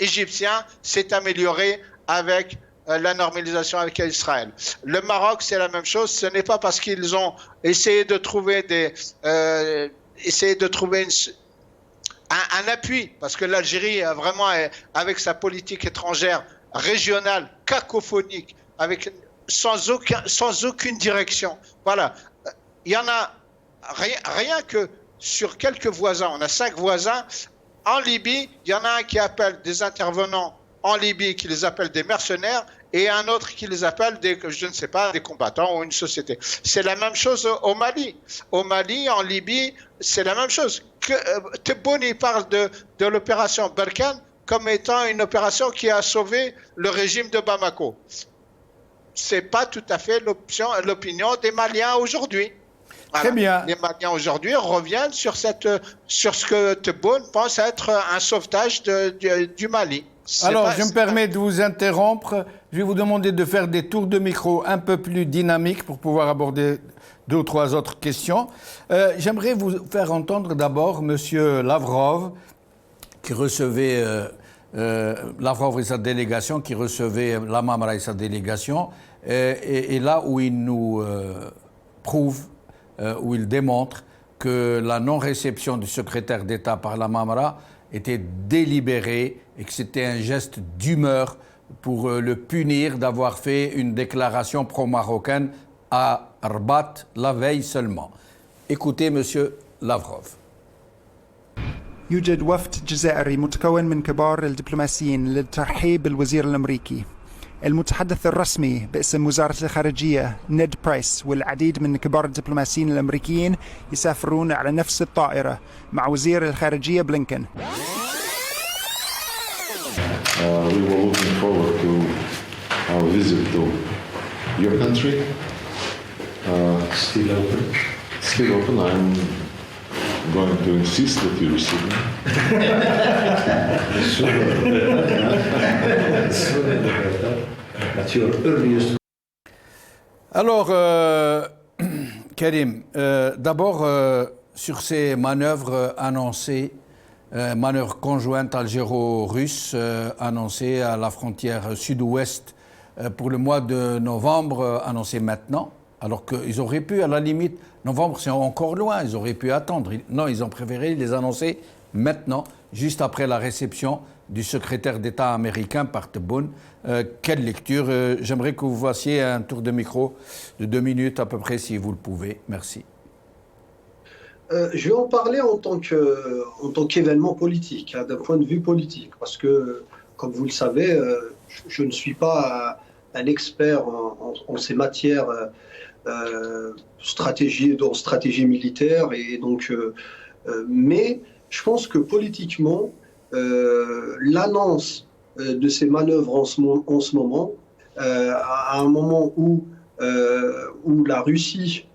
égyptien s'est améliorée avec la normalisation avec Israël? Le Maroc, c'est la même chose. Ce n'est pas parce qu'ils ont essayé de trouver un appui, parce que l'Algérie vraiment, avec sa politique étrangère régionale, cacophonique, sans aucune direction. Voilà. Il y en a rien que sur quelques voisins. On a 5 voisins. En Libye, il y en a un qui appelle des intervenants en Libye, qui les appelle des mercenaires, et un autre qui les appelle des combattants ou une société. C'est la même chose au Mali. Au Mali, en Libye, c'est la même chose. Tebboune, il parle de l'opération Barkhane comme étant une opération qui a sauvé le régime de Bamako. C'est pas tout à fait l'opinion des Maliens aujourd'hui. Voilà. Très bien. Les Maliens aujourd'hui reviennent sur ce que Tebboune pense être un sauvetage du Mali. Alors, je me permets de vous interrompre. Je vais vous demander de faire des tours de micro un peu plus dynamiques pour pouvoir aborder 2 ou 3 autres questions. J'aimerais vous faire entendre d'abord M. Lavrov, qui recevait Lavrov et sa délégation, qui recevait l'Amamra et sa délégation, et là où il nous prouve, où il démontre que la non-réception du secrétaire d'État par l'Amamra était délibérée et que c'était un geste d'humeur pour le punir d'avoir fait une déclaration pro-marocaine à Rabat la veille seulement. Écoutez M. Lavrov. يوجد وفد جزائري متكون من كبار الدبلوماسيين للترحيب بالوزير الأمريكي. المتحدث الرسمي باسم وزارة الخارجية نيد برايس والعديد من كبار الدبلوماسيين الأمريكيين يسافرون على نفس الطائرة مع وزير الخارجية بلينكن. We were looking forward to our visit to your country Still open. Still open. I'm going to insist that you receive me. Sooner the better. At your earliest. Alors, Karim, d'abord, sur ces manœuvres annoncées, manœuvres conjointes algéro-russes annoncées à la frontière sud-ouest pour le mois de novembre, annoncées maintenant, alors qu'ils auraient pu, à la limite, novembre c'est encore loin, ils auraient pu attendre. Non, ils ont préféré les annoncer maintenant, juste après la réception du secrétaire d'État américain par Tebboune. Quelle lecture? J'aimerais que vous fassiez un tour de micro de 2 minutes à peu près, si vous le pouvez. Merci. Je vais en parler en tant qu'événement politique, hein, d'un point de vue politique, parce que, comme vous le savez, je ne suis pas un expert en ces matières stratégie militaire, et donc, mais je pense que politiquement, l'annonce de ces manœuvres en ce moment, à un moment où la Russie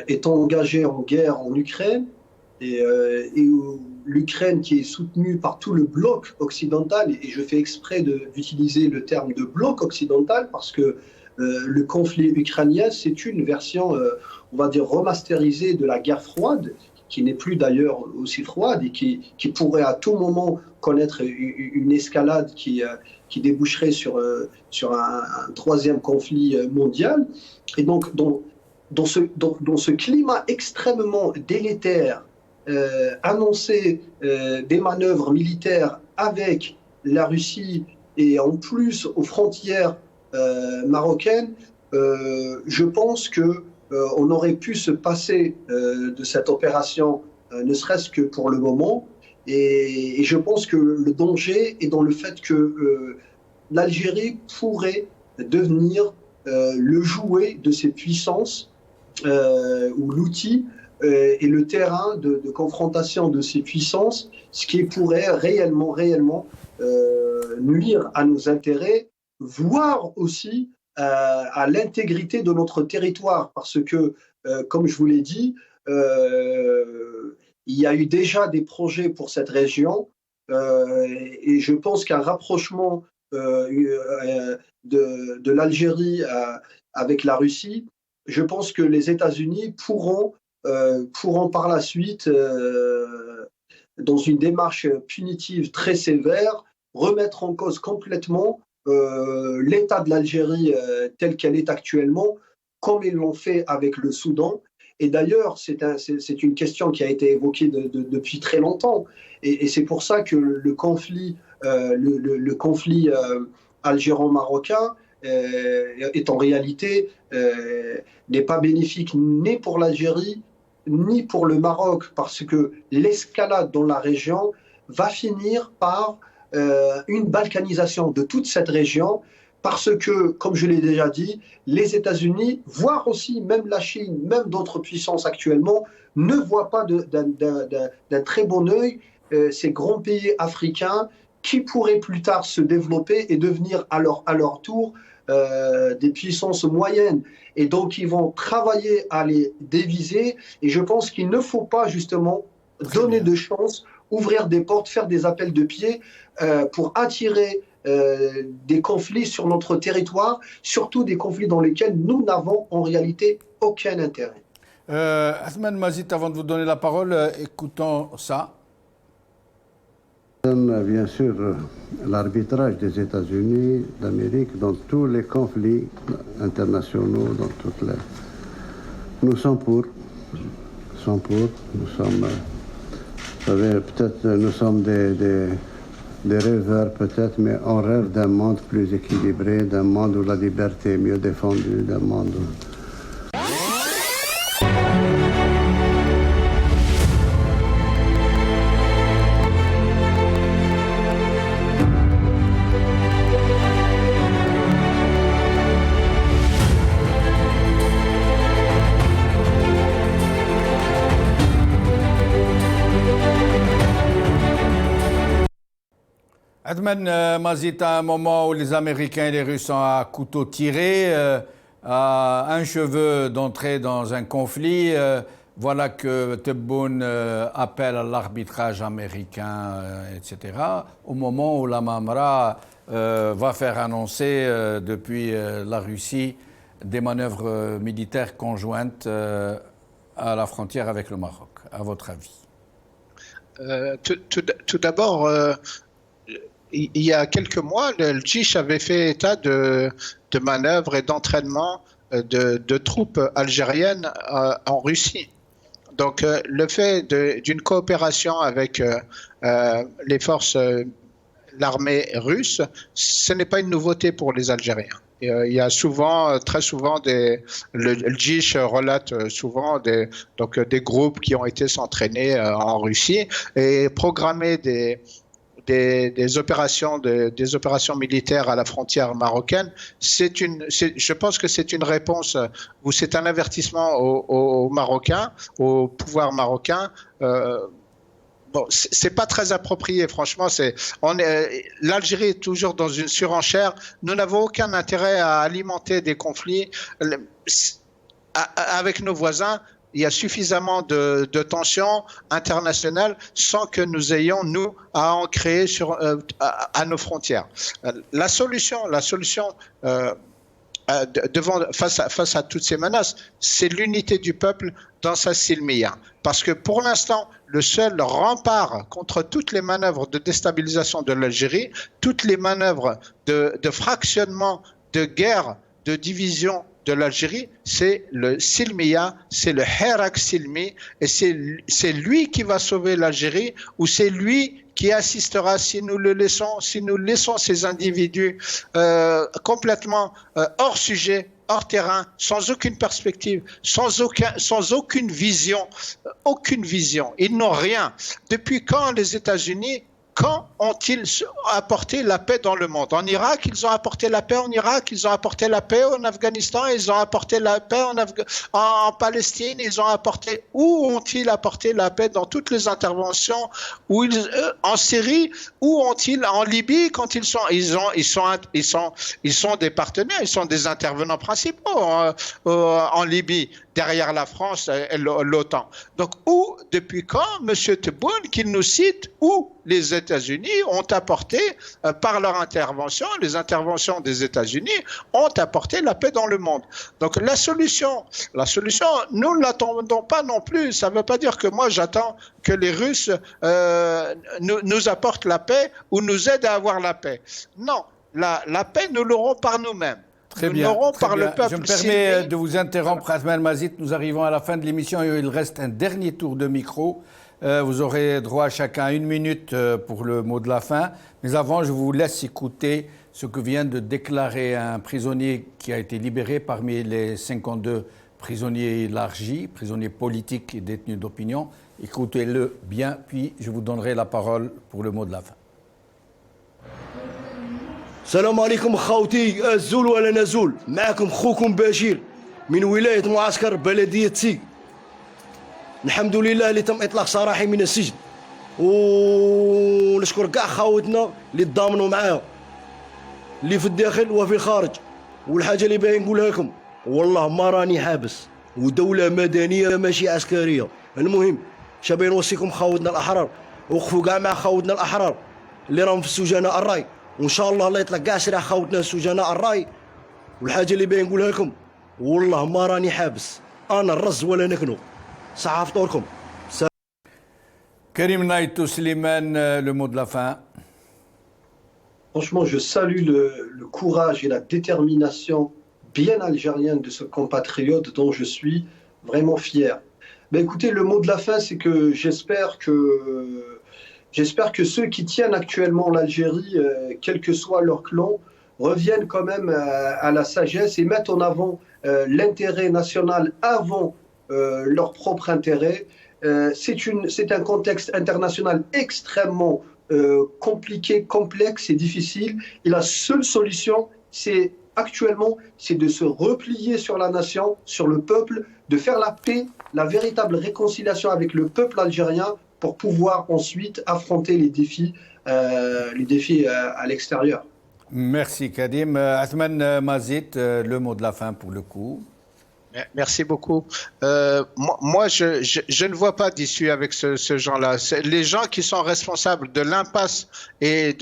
est engagée en guerre en Ukraine, et où l'Ukraine qui est soutenue par tout le bloc occidental, et je fais exprès d'utiliser le terme de bloc occidental parce que le conflit ukrainien, c'est une version, on va dire, remasterisée de la guerre froide, qui n'est plus d'ailleurs aussi froide et qui pourrait à tout moment connaître une escalade qui déboucherait sur un troisième conflit mondial. Et donc, dans ce climat extrêmement délétère, annoncer des manœuvres militaires avec la Russie et en plus aux frontières marocaines, je pense que on aurait pu se passer de cette opération, ne serait-ce que pour le moment. Et je pense que le danger est dans le fait que l'Algérie pourrait devenir le jouet de ces puissances ou l'outil et le terrain de confrontation de ces puissances, ce qui pourrait réellement nuire à nos intérêts, voire aussi à l'intégrité de notre territoire, parce que, comme je vous l'ai dit, il y a eu déjà des projets pour cette région, et je pense qu'un rapprochement de l'Algérie avec la Russie, je pense que les États-Unis pourront par la suite, dans une démarche punitive très sévère, remettre en cause complètement l'état de l'Algérie tel qu'elle est actuellement, comme ils l'ont fait avec le Soudan. Et d'ailleurs, c'est une question qui a été évoquée depuis très longtemps. Et c'est pour ça que le conflit algéro-marocain est en réalité n'est pas bénéfique ni pour l'Algérie ni pour le Maroc, parce que l'escalade dans la région va finir par une balkanisation de toute cette région, parce que, comme je l'ai déjà dit, les États-Unis, voire aussi même la Chine, même d'autres puissances actuellement, ne voient pas d'un très bon œil ces grands pays africains qui pourraient plus tard se développer et devenir à leur tour des puissances moyennes. Et donc, ils vont travailler à les déviser. Et je pense qu'il ne faut pas justement donner de chance, ouvrir des portes, faire des appels de pied pour attirer des conflits sur notre territoire, surtout des conflits dans lesquels nous n'avons en réalité aucun intérêt. Ahmed Mazid, avant de vous donner la parole, écoutons ça. Bien sûr, l'arbitrage des États-Unis d'Amérique dans tous les conflits internationaux, dans toutes les... Nous sommes pour. Nous sommes, vous savez, peut-être nous sommes des rêveurs, peut-être, mais on rêve d'un monde plus équilibré, d'un monde où la liberté est mieux défendue, d'un monde où... Ahmed Mazid, à un moment où les Américains et les Russes sont à couteau tiré, à un cheveu d'entrer dans un conflit, voilà que Tebboune appelle à l'arbitrage américain, etc., au moment où la Mamra va faire annoncer depuis la Russie des manœuvres militaires conjointes à la frontière avec le Maroc, à votre avis? Tout d'abord, il y a quelques mois, le Djish avait fait état de manœuvres et d'entraînement de troupes algériennes en Russie. Donc, le fait d'une coopération avec les forces, l'armée russe, ce n'est pas une nouveauté pour les Algériens. Il y a souvent, très souvent, le Djish relate souvent des groupes qui ont été s'entraîner en Russie et programmer des opérations militaires à la frontière marocaine. Je pense que c'est une réponse ou c'est un avertissement aux Marocains, au pouvoir marocain. Bon, c'est pas très approprié, franchement. L'Algérie est toujours dans une surenchère. Nous n'avons aucun intérêt à alimenter des conflits avec nos voisins. Il y a suffisamment de tensions internationales sans que nous ayons, nous, à en créer à nos frontières. La solution face à toutes ces menaces, c'est l'unité du peuple dans sa silmiya. Parce que pour l'instant, le seul rempart contre toutes les manœuvres de déstabilisation de l'Algérie, toutes les manœuvres de fractionnement, de guerre, de division de l'Algérie, c'est le Silmiya, c'est le Hirak Silmi, et c'est lui qui va sauver l'Algérie, ou c'est lui qui assistera si nous laissons ces individus complètement hors sujet, hors terrain, sans aucune perspective, sans aucune vision, Ils n'ont rien. Depuis quand les États-Unis ont-ils apporté la paix dans le monde? En Irak, ils ont apporté la paix en Irak, ils ont apporté la paix en Afghanistan, ils ont apporté la paix en Palestine, où ont-ils apporté la paix dans toutes les interventions en Syrie, où ont-ils en Libye quand ils sont des partenaires, ils sont des intervenants principaux en Libye, derrière la France et l'OTAN. Donc, depuis quand, M. Tebboune, qu'il nous cite, où les États-Unis ont apporté, par leur intervention, les interventions des États-Unis ont apporté la paix dans le monde. Donc, la solution, nous ne l'attendons pas non plus. Ça ne veut pas dire que moi, j'attends que les Russes nous apportent la paix ou nous aident à avoir la paix. Non, la paix, nous l'aurons par nous-mêmes. Très bien. Je me permets de vous interrompre, Ahmed Mazid. Nous arrivons à la fin de l'émission et il reste un dernier tour de micro. Vous aurez droit à chacun à 1 minute pour le mot de la fin. Mais avant, je vous laisse écouter ce que vient de déclarer un prisonnier qui a été libéré parmi les 52 prisonniers élargis, prisonniers politiques et détenus d'opinion. Écoutez-le bien, puis je vous donnerai la parole pour le mot de la fin. السلام عليكم خوتي الزول ولا نزول معكم خوكم بشير من ولاية معسكر بلدية سيق. الحمد لله اللي تم إطلاق سراحي من السجن ونشكر كاع خوتنا اللي تضامنوا معايا اللي في الداخل وفي الخارج. والحاجة اللي باغي نقولها لكم والله ما راني حابس ودولة مدنية ماشي عسكرية. المهم شابين نوصيكم خوتنا الأحرار وقفوا كاع مع خوتنا الأحرار اللي راهم في السجناء الراي وان شاء الله الله يطلق كاع سراح خوتنا السجناء الراي. والحاجه اللي باغي نقولها لكم والله ما راني حابس انا الرز ولا نكنو صحه فطوركم. Karim Naïtou Slimane, le mot de la fin. Franchement, je salue le courage et la détermination bien algérienne de ce compatriote dont je suis vraiment fier. Mais écoutez, le mot de la fin, c'est que j'espère que ceux qui tiennent actuellement l'Algérie, quel que soit leur clan, reviennent quand même à la sagesse et mettent en avant l'intérêt national avant leur propre intérêt. C'est un contexte international extrêmement compliqué, complexe et difficile. Et la seule solution, actuellement, c'est de se replier sur la nation, sur le peuple, de faire la paix, la véritable réconciliation avec le peuple algérien pour pouvoir ensuite affronter les défis à l'extérieur. Merci Karim. Athman Mazit, le mot de la fin pour le coup. Merci beaucoup. Moi, je ne vois pas d'issue avec ce genre-là. Les gens qui sont responsables de l'impasse et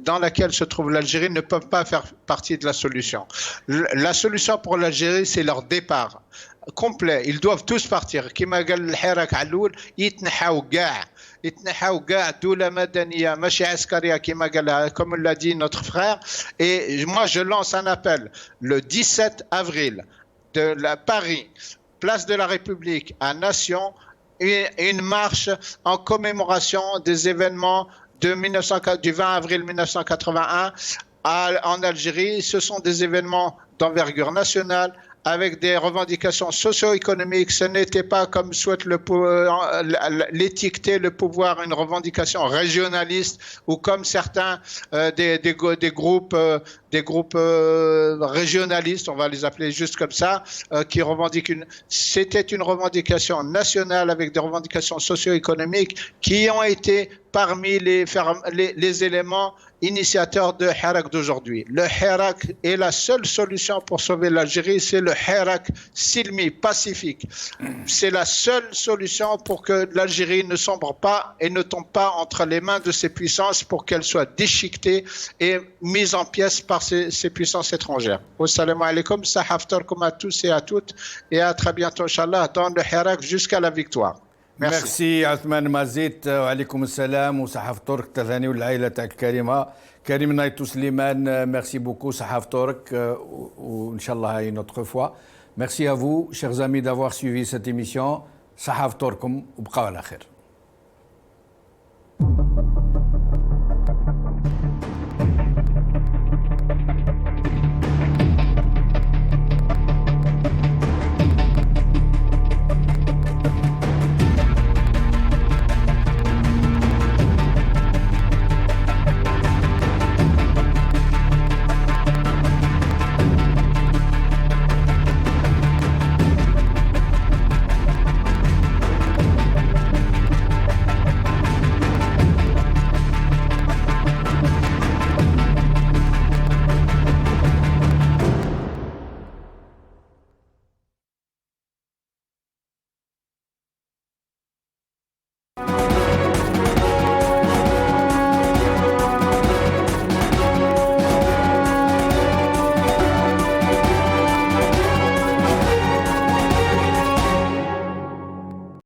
dans laquelle se trouve l'Algérie ne peuvent pas faire partie de la solution. La solution pour l'Algérie, c'est leur départ complet. Ils doivent tous partir. كما قال الحراك علول يتنحاو كاع. يتنحاو كاع دولة مدنية ماشي عسكرية كما قالها comme l'a dit notre frère. Et moi, je lance un appel le 17 avril de Paris, place de la République à Nation, une marche en commémoration des événements du 20 avril 1981 en Algérie. Ce sont des événements d'envergure nationale avec des revendications socio-économiques. Ce n'était pas, comme souhaite l'étiqueter le pouvoir, une revendication régionaliste ou comme certains des groupes régionalistes, on va les appeler juste comme ça, qui revendiquent c'était une revendication nationale avec des revendications socio-économiques qui ont été parmi les éléments initiateurs de Hirak d'aujourd'hui. Le Hirak est la seule solution pour sauver l'Algérie, c'est le Hirak silmi, pacifique. C'est la seule solution pour que l'Algérie ne sombre pas et ne tombe pas entre les mains de ces puissances pour qu'elle soit déchiquetée et mise en pièces par ces puissances étrangères. Wassalamu alaikum, sahaftarkum à tous et à toutes et à très bientôt, Inch'Allah, dans le Hirak jusqu'à la victoire. Merci Athman Mazit, وعليكم السلام وصحة فطورك تهاني والعائلة تاعك الكريمة. كريم نايتو سليمان, merci beaucoup, صحة فطورك وإن شاء الله une autre fois. Merci à vous, chers amis, d'avoir suivi cette émission. صحة فطوركم وبقاو على خير.